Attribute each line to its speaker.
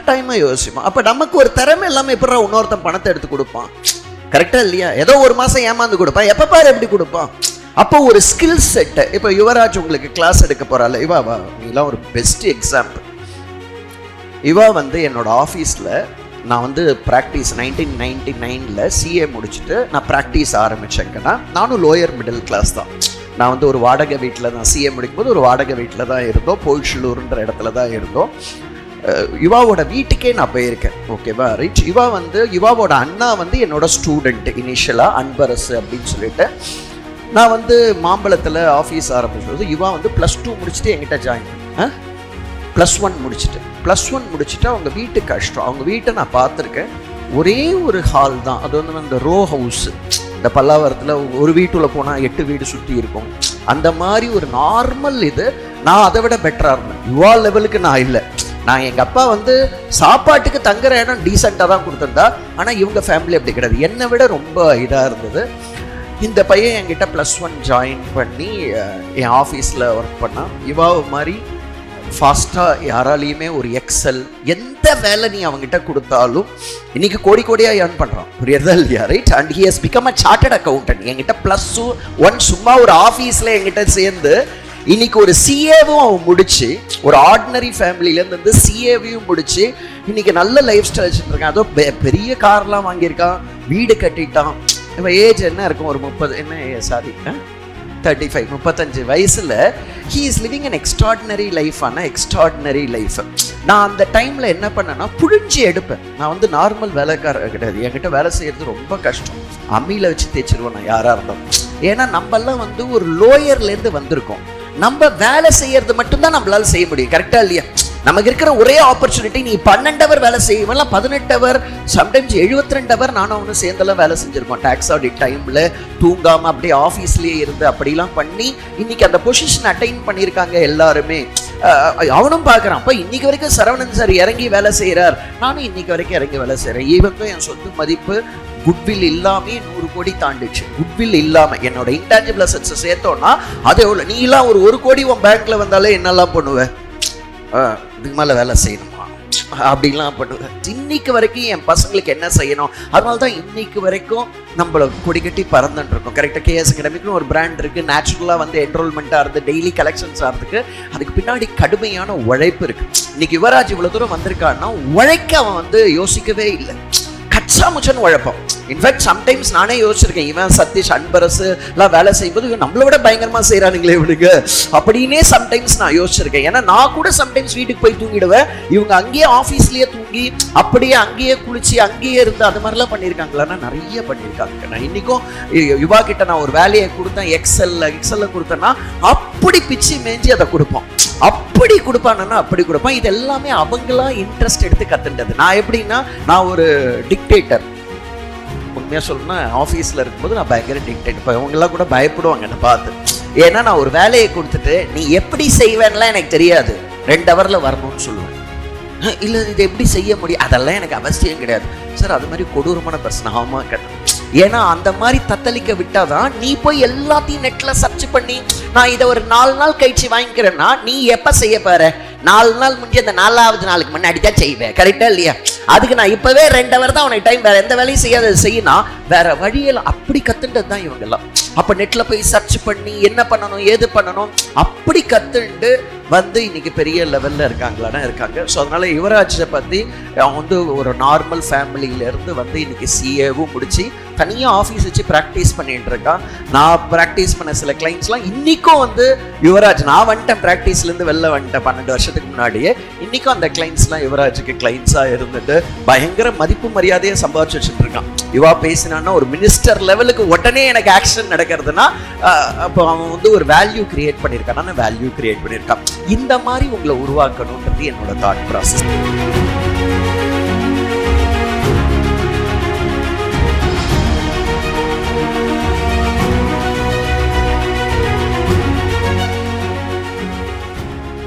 Speaker 1: கட்டாயமாக யோசிப்போம். அப்போ நமக்கு ஒரு திறமை இல்லாமல் எப்படா இன்னொருத்தன் பணத்தை எடுத்து கொடுப்பான்? கரெக்டாக இல்லையா? ஏதோ ஒரு மாதம் ஏமாந்து கொடுப்பான், எப்போ பாரு எப்படி கொடுப்பான்? அப்போ ஒரு ஸ்கில் செட்டு. இப்போ யுவராஜ் உங்களுக்கு கிளாஸ் எடுக்க போகிறாள், இவா நீலாம் ஒரு பெஸ்ட் எக்ஸாம்பிள். இவா வந்து என்னோட ஆஃபீஸில் நான் வந்து ப்ராக்டிஸ் 1999 சிஏ முடிச்சுட்டு நான் ப்ராக்டிஸ் ஆரம்பித்தேங்கன்னா, நானும் லோயர் மிடில் கிளாஸ் தான். நான் வந்து ஒரு வாடகை வீட்டில் தான் சிஏ முடிக்கும்போது ஒரு வாடகை வீட்டில் தான் இருந்தோம், போல்ஷலூர்ன்ற இடத்துல தான் இருந்தோம். யுவாவோட வீட்டுக்கே நான் போயிருக்கேன். ஓகேவா ரைட்? யுவாவோட அண்ணா வந்து என்னோட ஸ்டூடெண்ட் இனிஷியலாக, அன்பரசு அப்படின்னு சொல்லிட்டு. நான் வந்து மாம்பழத்தில் ஆஃபீஸ் ஆரம்பிச்சது யுவா வந்து +2 முடிச்சுட்டு என்கிட்ட ஜாயின் +1 முடிச்சுட்டு அவங்க வீட்டு கஷ்டம். அவங்க வீட்டை நான் பார்த்துருக்கேன். ஒரே ஒரு ஹால் தான், அது வந்து அந்த ரோ ஹவுஸ். இந்த பல்லாவரத்தில் ஒரு வீட்டுல போனால் 8 வீடு சுற்றி இருக்கும். அந்த மாதிரி ஒரு நார்மல் இது. நான் அதை விட பெட்டராக இருந்தேன். யுவா லெவலுக்கு நான் இல்லை. நான் எங்கள் அப்பா வந்து சாப்பாட்டுக்கு தங்குற இடம் டீசெண்டாக தான் கொடுத்துருந்தா, ஆனால் இவங்க ஃபேமிலி அப்படி கிடையாது. என்னை விட ரொம்ப இதாக இருந்தது. இந்த பையன் என்கிட்ட +1 ஜாயின் பண்ணி என் ஆஃபீஸில் ஒர்க் பண்ணான். யுவாவை மாதிரி ஃபாஸ்ட்டாக யாராலையுமே ஒரு எக்ஸல் எந்த வேலை நீ அவங்ககிட்ட கொடுத்தாலும் இன்னைக்கு கோடியாக ஏர்ன் பண்ணுறான். புரியுறதா இல்லையா? Right? And he has become a chartered accountant. என்கிட்ட +1 சும்மா ஒரு ஆஃபீஸில் என்கிட்ட சேர்ந்து இன்னைக்கு ஒரு சிஏவும் அவன் முடிச்சு, ஒரு ஆர்டினரி ஃபேமிலியிலேருந்து வந்து சிஏவையும் முடிச்சு இன்னைக்கு நல்ல லைஃப் ஸ்டைல் வச்சுருக்கான். அதோ பெரிய கார்லாம் வாங்கியிருக்கான், வீடு கட்டிட்டான். இப்போ ஏஜ் என்ன இருக்கும், ஒரு 35 வயசில் he is living an extraordinary life. ஆனால் எக்ஸ்ட்ராடினரி லைஃப் நான் அந்த டைமில் என்ன பண்ணேன்னா புழிஞ்சு எடுப்பேன். நான் வந்து நார்மல் வேலைக்காரர் கிடையாது. என்கிட்ட வேலை செய்கிறது ரொம்ப கஷ்டம். அம்மியில் வச்சு தேய்ச்சிருவேன் நான் யாராக இருந்தாலும். ஏன்னா நம்மெல்லாம் வந்து ஒரு லோயர்லேருந்து வந்திருக்கோம். நம்ம வேலை செய்யறது மட்டும்தான் நம்மளால செய்ய முடியும். கரெக்டா இல்லையா? நமக்கு இருக்கிற ஒரே ஆப்பர்ச்சுனிட்டி, நீ 12 ஹவர் வேலை செய்யலாம், 18 ஹவர், சம்டைம்ஸ் 72 ஹவர் நானும் ஒன்று சேர்ந்தெல்லாம் வேலை செஞ்சிருக்கோம். டாக்ஸ் ஆடிட் டைம்ல தூங்காம அப்படியே ஆஃபீஸ்லேயே இருந்து அப்படிலாம் பண்ணி இன்னைக்கு அந்த பொசிஷன் அட்டைன் பண்ணியிருக்காங்க எல்லாருமே. அவனும் பார்க்குறான். அப்போ இன்னைக்கு வரைக்கும் சரவணன் சார் இறங்கி வேலை செய்கிறார், நானும் இன்னைக்கு வரைக்கும் இறங்கி வேலை செய்கிறேன். ஈவன் என் சொத்து மதிப்பு குட்வில் இல்லாமே 100 கோடி தாண்டிச்சு. குட்வில் இல்லாம என்னோட இன்டான்ஜிபிள் அசெட்ஸை சேர்த்தோன்னா அது எவ்வளோ? நீ எல்லாம் ஒரு 1 கோடி உன் பேங்க்ல வந்தாலே என்னெல்லாம் பண்ணுவேன்? இதுக்கு மேலே வேலை செய்யணுமா அப்படின்லாம் பண்ணுவேன். இன்னைக்கு வரைக்கும் என் பசங்களுக்கு என்ன செய்யணும், அதனால தான் இன்னைக்கு வரைக்கும் நம்மள கொடி கட்டி பறந்துட்டு இருக்கோம். கரெக்டாக கேஎஸ் அகாடமிக்னு ஒரு பிராண்ட் இருக்குது. நேச்சுரலாக வந்து என்ரோல்மெண்ட்டாக இருந்து டெய்லி கலெக்ஷன்ஸ் ஆகிறதுக்கு அதுக்கு பின்னாடி கடுமையான உழைப்பு இருக்குது. இன்னைக்கு யுவராஜ் இவ்வளோ தூரம் வந்திருக்கான்னா உழைக்க அவன் வந்து யோசிக்கவே இல்லை, கச்சாமுச்சன்னு உழைப்போம். இன்ஃபேக்ட் சம்டைம்ஸ் நானே யோசிச்சிருக்கேன், இவன் சதீஷ் அன்பரசு எல்லாம் வேலை செய்யும்போது நம்மளை விட பயங்கரமா செய்யறானுங்களே இவனுக்கு அப்படின்னே சம்டைம்ஸ் நான் யோசிச்சிருக்கேன். ஏன்னா நான் கூட சம்டைம்ஸ் வீட்டுக்கு போய் தூங்கிடுவேன், இவங்க அங்கேயே ஆஃபீஸ்லேயே தூங்கி அப்படியே அங்கேயே குளிச்சு அங்கேயே இருந்து அது மாதிரிலாம் பண்ணியிருக்காங்களான்னா நிறைய பண்ணியிருக்காங்க. நான் இன்னைக்கும் யுவா கிட்ட நான் ஒரு வேலையை கொடுத்தேன், எக்ஸல்ல கொடுத்தேன்னா அப்படி பிச்சு மேஞ்சி அதை கொடுப்போம். அப்படி கொடுப்பானா அப்படி கொடுப்பான். இது எல்லாமே அவங்களா இன்ட்ரெஸ்ட் எடுத்து கத்துட்டது. நான் எப்படின்னா, நான் ஒரு டிக்டேட்டர். உண்மையாக சொல்லணும்னா ஆஃபீஸில் இருக்கும்போது நான் பயங்கர டிக்டேட். இப்போ இவங்கெல்லாம் கூட பயப்படுவாங்க என்னை பார்த்து. ஏன்னா நான் ஒரு வேலையை கொடுத்துட்டு நீ எப்படி செய்வேன்லாம் எனக்கு தெரியாது, 2 ஹவரில் வரணும்னு சொல்லுவேன். இல்லை இது எப்படி செய்ய முடியும், அதெல்லாம் எனக்கு அவசியம் கிடையாது சார். அது மாதிரி கொடூரமான பிரச்சனை ஆமாம் கேட்டேன். ஏன்னா அந்த மாதிரி தத்தளிக்க விட்டாதான் நீ போய் எல்லாத்தையும் நெட்டில் சர்ச் பண்ணி நான் இதை ஒரு 4 நாள் கழிச்சு வாங்கிக்கிறேன்னா நீ எப்போ செய்ய பாரு, 4 நாள் முடிஞ்சு அந்த 4ஆவது நாளுக்கு முன்னாடி தான் செய்வேன். கரெக்டா இல்லையா? அதுக்கு நான் இப்பவே 2 ஹவர் தான் உனக்கு டைம், வேற எந்த வேலையும் செய்யாத செய்யணும், வேற வழியில் அப்படி கத்துன்றது தான் இவங்க எல்லாம். அப்ப நெட்ல போய் சர்ச் பண்ணி என்ன பண்ணணும் ஏது பண்ணணும் அப்படி கத்துண்டு வந்து இன்னைக்கு பெரிய லெவல்ல இருக்காங்களானா இருக்காங்க. ஸோ அதனால யுவராஜை பத்தி அவன் வந்து ஒரு நார்மல் ஃபேமிலியில இருந்து வந்து இன்னைக்கு சிஏவும் முடிச்சு தனியாக ஆஃபீஸ் வச்சு ப்ராக்டிஸ் பண்ணிட்டு இருக்கான். நான் ப்ராக்டிஸ் பண்ண சில கிளைண்ட்ஸ்லாம் இன்னைக்கும் வந்து யுவராஜ், நான் வந்துட்டேன் ப்ராக்டிஸ்லேருந்து வெளில வந்துட்டேன் 12 வருஷத்துக்கு முன்னாடியே. இன்னைக்கும் அந்த கிளைண்ட்ஸ்லாம் யுவராஜுக்கு கிளைண்ட்ஸாக இருந்துட்டு பயங்கர மதிப்பு மரியாதையை சம்பாதிச்சு வச்சுட்டு இருக்கான். யுவா பேசினான்னா ஒரு மினிஸ்டர் லெவலுக்கு உடனே எனக்கு ஆக்ஷன் நடக்கிறதுனா அப்போ அவன் வந்து ஒரு வேல்யூ கிரியேட் பண்ணியிருக்கான், வேல்யூ கிரியேட் பண்ணியிருக்கான். இந்த மாதிரி உங்களை உருவாக்கணுன்றது என்னோட தாட் ப்ராசஸ்.